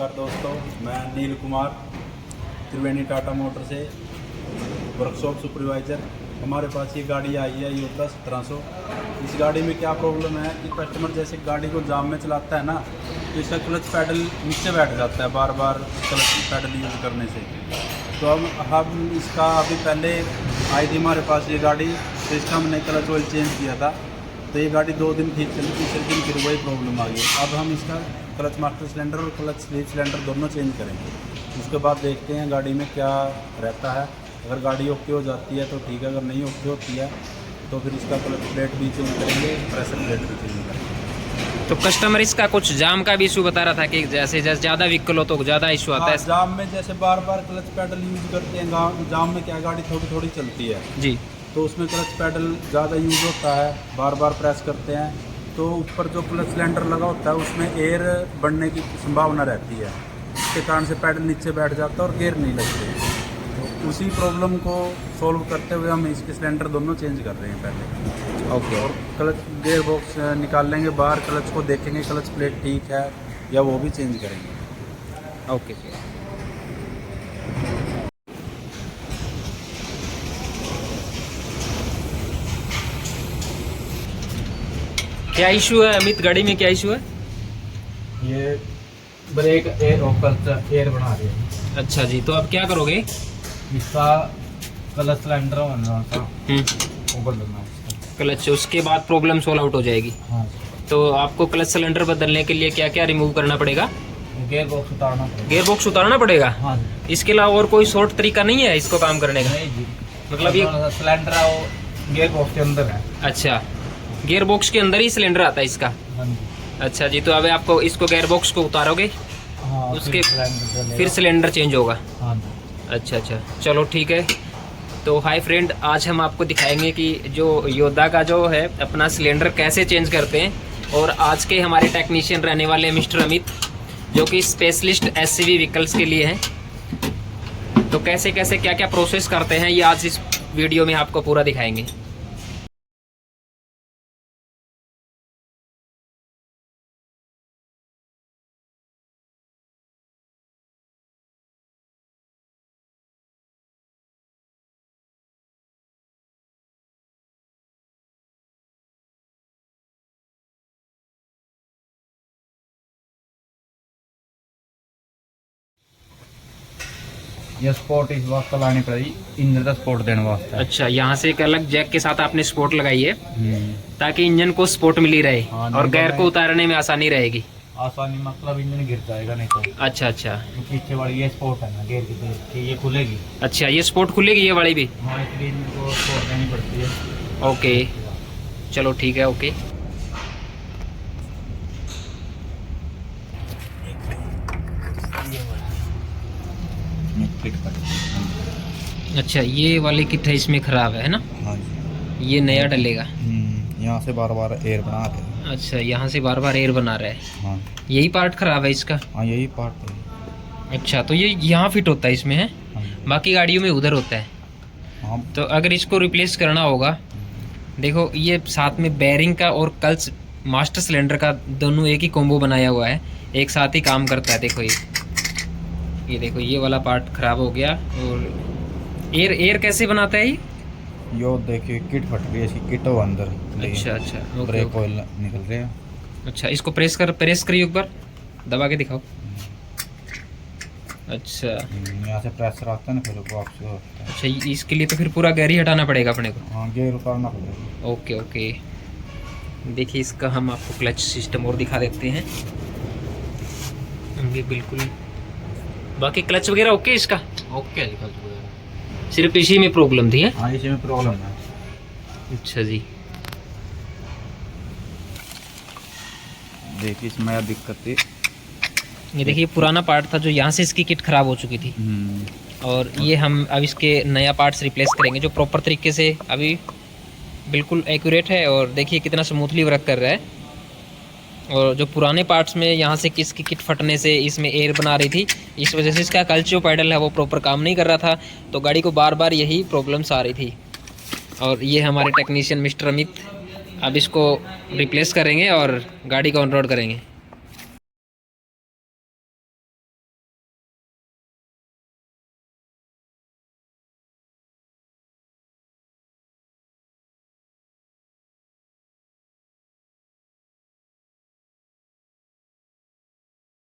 नमस्कार दोस्तों, मैं नील कुमार त्रिवेणी टाटा मोटर से वर्कशॉप सुपरवाइज़र। हमारे पास ये गाड़ी आई है योद्धा 1700। इस गाड़ी में क्या प्रॉब्लम है कि कस्टमर जैसे गाड़ी को जाम में चलाता है ना, तो इसका क्लच पैडल नीचे बैठ जाता है बार बार क्लच पैडल यूज़ करने से। तो हम इसका अभी पहले आई थी हमारे पास ये गाड़ी, तो इसका हमने क्लच ऑयल चेंज किया था। तो ये गाड़ी 2 दिन ठीक चली, तीसरे दिन फिर वही प्रॉब्लम आ गई। अब हम इसका क्लच मास्टर सिलेंडर और क्लच स्लीव सिलेंडर दोनों चेंज करेंगे। उसके बाद देखते हैं गाड़ी में क्या रहता है। अगर गाड़ी ओके हो जाती है तो ठीक है, अगर नहीं ओके होती है तो फिर इसका क्लच प्लेट भी चेंज करेंगे, प्रेशर प्लेट भी चेंज करेंगे। तो कस्टमर इसका कुछ जाम का भी इशू बता रहा था कि जैसे ज़्यादा व्हीकल हो तो ज़्यादा इशू आता है। जाम में जैसे बार बार क्लच पैडल यूज करते हैं, जाम में क्या गाड़ी थोड़ी थोड़ी चलती है जी, तो उसमें क्लच पैडल ज़्यादा यूज़ होता है, बार बार प्रेस करते हैं तो ऊपर जो क्लच सिलेंडर लगा होता है उसमें एयर बढ़ने की संभावना रहती है। इसके कारण से पैडल नीचे बैठ जाता है और गियर नहीं लगते। तो उसी प्रॉब्लम को सॉल्व करते हुए हम इसके सिलेंडर दोनों चेंज कर रहे हैं पहले। ओके। और क्लच गियर बॉक्स निकाल लेंगे बाहर, क्लच को देखेंगे क्लच प्लेट ठीक है या वो भी चेंज करेंगे। ओके। क्या इशू है अमित, गाड़ी में क्या इशू है? ये ब्रेक एयर और एयर बना रही है। अच्छा जी, तो अब क्या करोगे? इसका क्लच सिलेंडर होना था वो बदलना है। क्लच, उसके बाद प्रॉब्लम सोल्व आउट हो जाएगी। हाँ, तो आपको क्लच सिलेंडर बदलने के लिए क्या क्या रिमूव करना पड़ेगा? गियर बॉक्स उतारना पड़ेगा। गियर बॉक्स उतारना पड़ेगा। हाँ, इसके अलावा और कोई शॉर्ट तरीका नहीं है इसको काम करने का? नहीं जी, मतलब ये सिलेंडर है वो गियर बॉक्स के अंदर है। अच्छा, गियर बॉक्स के अंदर ही सिलेंडर आता है इसका? हाँ जी। अच्छा जी, तो अब आपको इसको गियर बॉक्स को उतारोगे, हाँ, उसके फिर फिर सिलेंडर चेंज होगा। हाँ जी। अच्छा, चलो ठीक है। तो हाय फ्रेंड, आज हम आपको दिखाएंगे कि जो योद्धा का जो है अपना सिलेंडर कैसे चेंज करते हैं। और आज के हमारे टेक्नीशियन रहने वाले हैं मिस्टर अमित, जो कि स्पेशलिस्ट एससीवी व्हीकल्स के लिए हैं। तो कैसे कैसे क्या क्या प्रोसेस करते हैं ये आज इस वीडियो में आपको पूरा दिखाएंगे। ये स्पोर्ट इस वास्ते लानी पड़ेगी, इंजन का स्पोर्ट देने वास्ते। अच्छा, यहाँ से एक अलग जैक के साथ आपने स्पोर्ट लगाई है ताकि इंजन को स्पोर्ट मिली रहे। हाँ, और गियर को उतारने में आसानी रहेगी। आसानी मतलब इंजन गिर जाएगा नहीं तो। अच्छा, पीछे वाली ये स्पोर्ट है ना गियर की, ये खुलेगी। अच्छा, ये स्पोर्ट खुलेगी ये वाली भी? हाँ, इसलिए इनको स्पोर्ट देनी पड़ती है। ओके, चलो ठीक है। ओके, अच्छा, ये वाली किट है इसमें खराब है ना? हाँ जी। ये नया डलेगा। यहाँ से बार बार एयर बना रहे हैं। अच्छा, यहाँ से बार बार एयर बना रहा है। हाँ, यही पार्ट खराब है इसका? हाँ यही पार्ट है। अच्छा, तो ये यहाँ फिट होता है इसमें है? हाँ, बाकी गाड़ियों में उधर होता है। हाँ। तो अगर इसको रिप्लेस करना होगा, देखो ये साथ में बेरिंग का और क्लच मास्टर सिलेंडर का दोनों एक ही कॉम्बो बनाया हुआ है, एक साथ ही काम करता है। देखो ये देखो ये वाला पार्ट खराब हो गया। और एयर कैसे बनाता है ये? यो देखिए किट फट गई, इसकी किट हो अंदर। अच्छा, ओके, ब्रेक ऑयल निकल रहे हैं। अच्छा, इसको प्रेस करिए एक बार, दबा के दिखाओ। अच्छा, यहाँ से प्रेशर आता है ना, फिर वापस होता है। अच्छा, इसके लिए तो फिर पूरा गियर ही हटाना पड़ेगा अपने को? हाँ, गियर उतारना पड़ेगा। ओके। देखिए इसका हम आपको क्लच सिस्टम और दिखा देते हैं। ये बिल्कुल, बाकी क्लच वगैरह ओके इसका? ओके, सिर्फ इसी में प्रॉब्लम थी है? हाँ, इसी में प्रॉब्लम है। अच्छा जी, देखिए इसमें दिक्कत थी। ये देखिए पुराना पार्ट था जो यहाँ से इसकी किट खराब हो चुकी थी। और ये हम अब इसके नया पार्ट्स रिप्लेस करेंगे जो प्रॉपर तरीके से अभी बिल्कुल एक्यूरेट है। और देखिए कितना स्मूथली वर्क कर रहा है। और जो पुराने पार्ट्स में यहाँ से किसकी किट फटने से इसमें एयर बना रही थी, इस वजह से इसका क्लच जो पैडल है वो प्रॉपर काम नहीं कर रहा था, तो गाड़ी को बार बार यही प्रॉब्लम्स आ रही थी। और ये हमारे टेक्नीशियन मिस्टर अमित अब इसको रिप्लेस करेंगे और गाड़ी को ऑन रोड करेंगे।